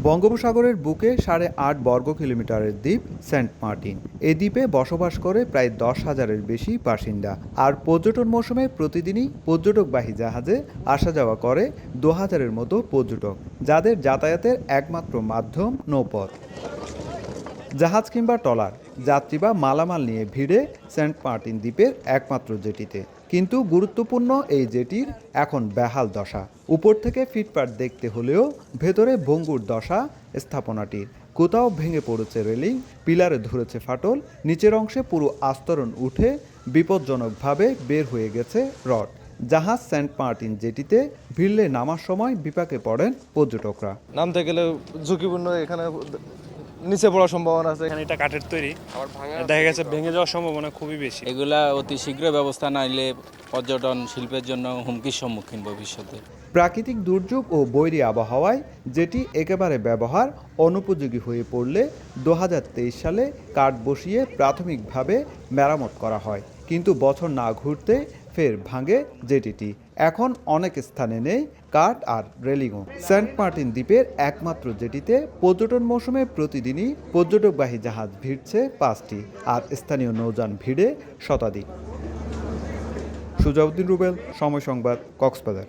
বঙ্গোপসাগরের বুকে ৮.৫ বর্গ কিলোমিটারের দ্বীপ সেন্ট মার্টিন। এই দ্বীপে বসবাস করে প্রায় ১০,০০০-এর বেশি বাসিন্দা। আর পর্যটন মৌসুমে প্রতিদিনই পর্যটকবাহী জাহাজে আসা যাওয়া করে ২,০০০-এর মতো পর্যটক, যাদের যাতায়াতের একমাত্র মাধ্যম নৌপথ। জাহাজ কিংবা ট্রলার, যাত্রী বা মালামাল নিয়ে ভিড়ে সেন্ট মার্টিন দ্বীপের একমাত্র জেটিতে। কিন্তু গুরুত্বপূর্ণ এই জেটির এখন বেহাল দশা। উপর থেকে ফিটপাত দেখতে হলেও ভেতরে ভঙ্গুর দশা স্থাপনাটির। কোথাও ভেঙে পড়েছে রেলিং, পিলারে ধরেছে ফাটল, নিচের অংশে পুরো আস্তরণ উঠে বিপজ্জনকভাবে বের হয়ে গেছে রড। জাহাজ সেন্ট মার্টিন জেটিতে ভিড়লে নামার সময় বিপাকে পড়েন পর্যটকরা। নামতে গেলে ঝুঁকিপূর্ণ, এখানে নিচে পড়ার সম্ভাবনা আছে। এখানে এটা কাঠের তৈরি, দেখা গেছে ভেঙে যাওয়ার সম্ভাবনা খুবই বেশি। এগুলা অতি শীঘ্র ব্যবস্থা না নিলে পর্যটন শিল্পের জন্য হুমকির সম্মুখীন ভবিষ্যতে। প্রাকৃতিক দুর্যোগ ও বৈরী আবহাওয়ায় যেটি একেবারে ব্যবহার অনুপযোগী হয়ে পড়লে ২০২৩ সালে কাঠ বসিয়ে প্রাথমিকভাবে মেরামত করা হয়, কিন্তু বছর না ঘুরতে ফের ভাঙে জেটিটি। এখন অনেক স্থানে নেই কাঠ আর রেলিংও। সেন্ট মার্টিন দ্বীপের একমাত্র জেটিতে পর্যটন মৌসুমে প্রতিদিনই পর্যটকবাহী জাহাজ ভিড়ছে ৫টি, আর স্থানীয় নৌযান ভিড়ে শতাধিক। সুজাউদ্দিন রুবেল, সময় সংবাদ, কক্সবাজার।